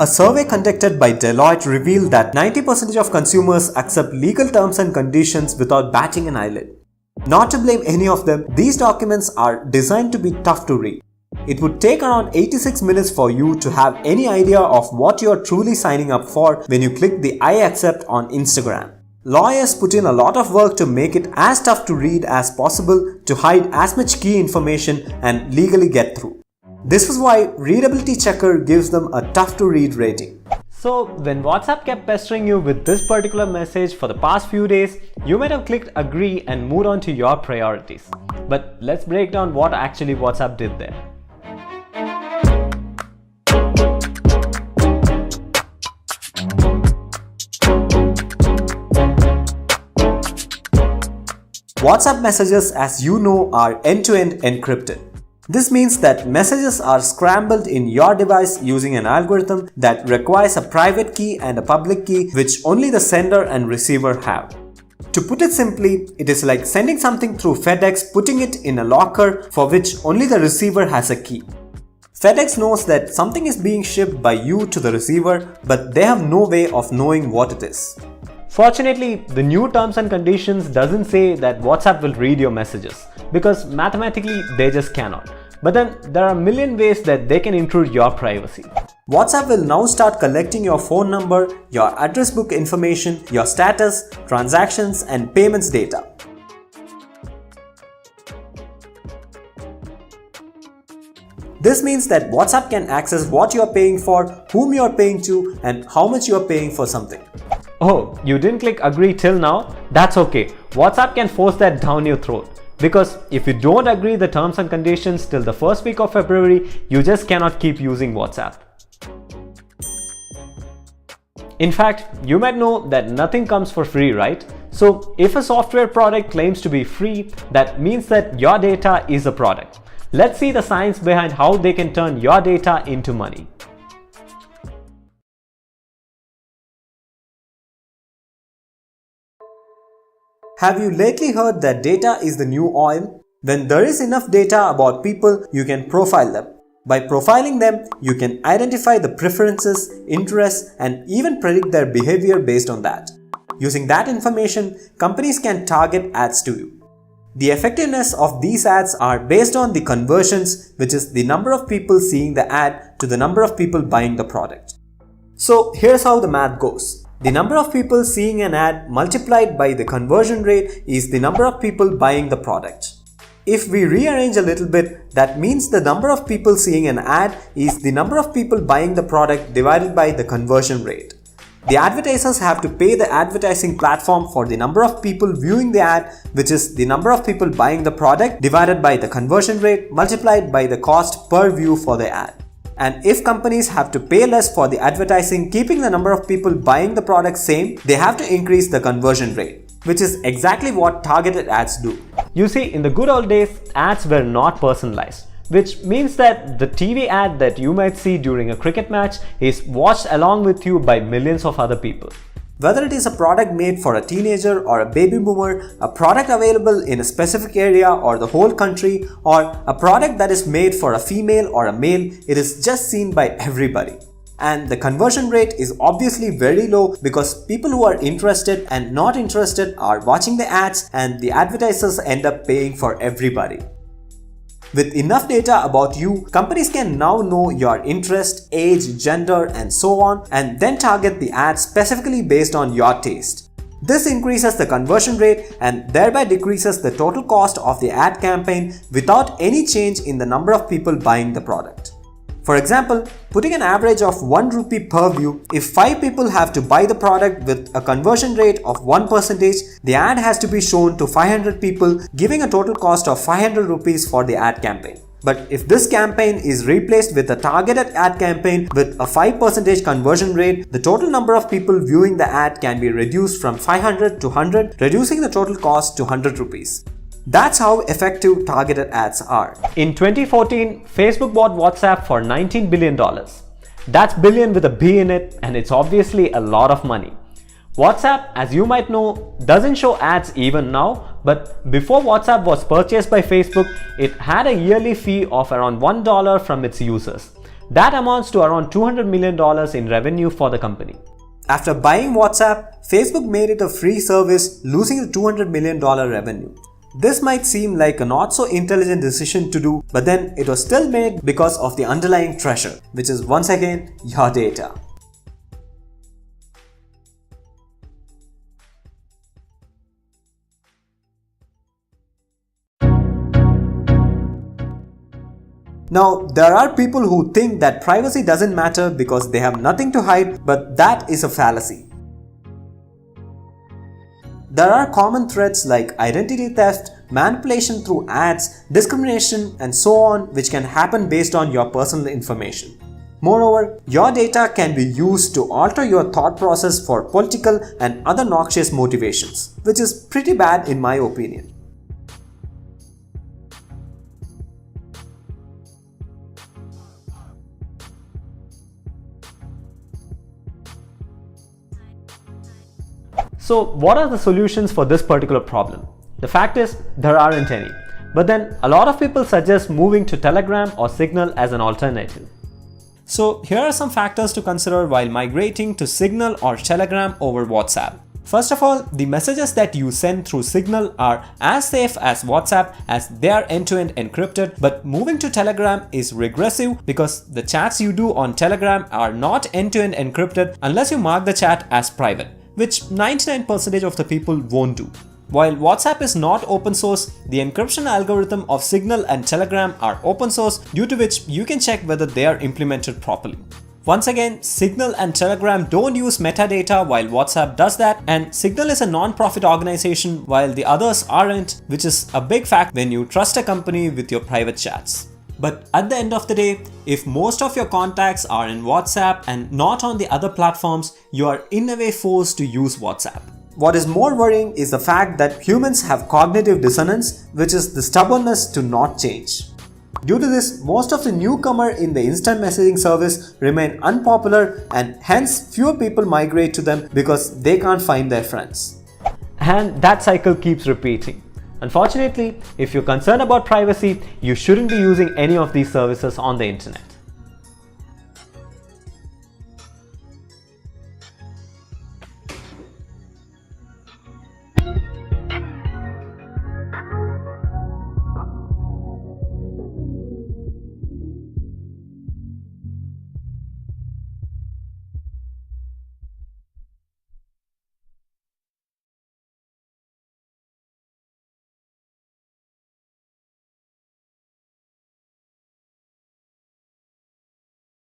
A survey conducted by Deloitte revealed that 90% of consumers accept legal terms and conditions without batting an eyelid. Not to blame any of them, these documents are designed to be tough to read. It would take around 86 minutes for you to have any idea of what you are truly signing up for when you click the I accept on Instagram. Lawyers put in a lot of work to make it as tough to read as possible to hide as much key information and legally get through. This is why Readability Checker gives them a tough to read rating. So when WhatsApp kept pestering you with this particular message for the past few days, you might have clicked agree and moved on to your priorities. But let's break down what actually WhatsApp did there. WhatsApp messages, as you know, are end-to-end encrypted. This means that messages are scrambled in your device using an algorithm that requires a private key and a public key which only the sender and receiver have. To put it simply, it is like sending something through FedEx, putting it in a locker for which only the receiver has a key. FedEx knows that something is being shipped by you to the receiver, but they have no way of knowing what it is. Fortunately, the new terms and conditions doesn't say that WhatsApp will read your messages, because mathematically they just cannot. But then there are a million ways that they can intrude your privacy. WhatsApp will now start collecting your phone number, your address book information, your status, transactions, and payments data. This means that WhatsApp can access what you are paying for, whom you are paying to, and how much you are paying for something. Oh, you didn't click agree till now? That's okay. WhatsApp can force that down your throat. Because if you don't agree the terms and conditions till the first week of February, you just cannot keep using WhatsApp. In fact, you might know that nothing comes for free, right? So if a software product claims to be free, that means that your data is a product. Let's see the science behind how they can turn your data into money. Have you lately heard that data is the new oil? When there is enough data about people, you can profile them. By profiling them, you can identify the preferences, interests, and even predict their behavior based on that. Using that information, companies can target ads to you. The effectiveness of these ads are based on the conversions, which is the number of people seeing the ad to the number of people buying the product. So here's how the math goes. The number of people seeing an ad multiplied by the conversion rate is the number of people buying the product. If we rearrange a little bit, that means the number of people seeing an ad is the number of people buying the product divided by the conversion rate. The advertisers have to pay the advertising platform for the number of people viewing the ad, which is the number of people buying the product divided by the conversion rate multiplied by the cost per view for the ad. And if companies have to pay less for the advertising, keeping the number of people buying the product same, they have to increase the conversion rate, which is exactly what targeted ads do. You see, in the good old days, ads were not personalized, which means that the TV ad that you might see during a cricket match is watched along with you by millions of other people. Whether it is a product made for a teenager or a baby boomer, a product available in a specific area or the whole country, or a product that is made for a female or a male, it is just seen by everybody. And the conversion rate is obviously very low because people who are interested and not interested are watching the ads, and the advertisers end up paying for everybody. With enough data about you, companies can now know your interest, age, gender, and so on, and then target the ads specifically based on your taste. This increases the conversion rate and thereby decreases the total cost of the ad campaign without any change in the number of people buying the product. For example, putting an average of 1 rupee per view, if 5 people have to buy the product with a conversion rate of 1%, the ad has to be shown to 500 people, giving a total cost of 500 rupees for the ad campaign. But if this campaign is replaced with a targeted ad campaign with a 5% conversion rate, the total number of people viewing the ad can be reduced from 500 to 100, reducing the total cost to 100 rupees. That's how effective targeted ads are. In 2014, Facebook bought WhatsApp for $19 billion. That's billion with a B in it, and it's obviously a lot of money. WhatsApp, as you might know, doesn't show ads even now, but before WhatsApp was purchased by Facebook, it had a yearly fee of around $1 from its users. That amounts to around $200 million in revenue for the company. After buying WhatsApp, Facebook made it a free service, losing the $200 million revenue. This might seem like a not so intelligent decision to do, but then it was still made because of the underlying treasure, which is once again your data. Now, there are people who think that privacy doesn't matter because they have nothing to hide, but that is a fallacy. There are common threats like identity theft, manipulation through ads, discrimination, and so on, which can happen based on your personal information. Moreover, your data can be used to alter your thought process for political and other noxious motivations, which is pretty bad in my opinion. So what are the solutions for this particular problem? The fact is, there aren't any. But then a lot of people suggest moving to Telegram or Signal as an alternative. So here are some factors to consider while migrating to Signal or Telegram over WhatsApp. First of all, the messages that you send through Signal are as safe as WhatsApp as they are end-to-end encrypted, but moving to Telegram is regressive because the chats you do on Telegram are not end-to-end encrypted unless you mark the chat as private, which 99% of the people won't do. While WhatsApp is not open source, the encryption algorithm of Signal and Telegram are open source, due to which you can check whether they are implemented properly. Once again, Signal and Telegram don't use metadata while WhatsApp does that, and Signal is a non-profit organization while the others aren't, which is a big fact when you trust a company with your private chats. But at the end of the day, if most of your contacts are in WhatsApp and not on the other platforms, you are in a way forced to use WhatsApp. What is more worrying is the fact that humans have cognitive dissonance, which is the stubbornness to not change. Due to this, most of the newcomer in the instant messaging service remain unpopular, and hence fewer people migrate to them because they can't find their friends. And that cycle keeps repeating. Unfortunately, if you're concerned about privacy, you shouldn't be using any of these services on the internet.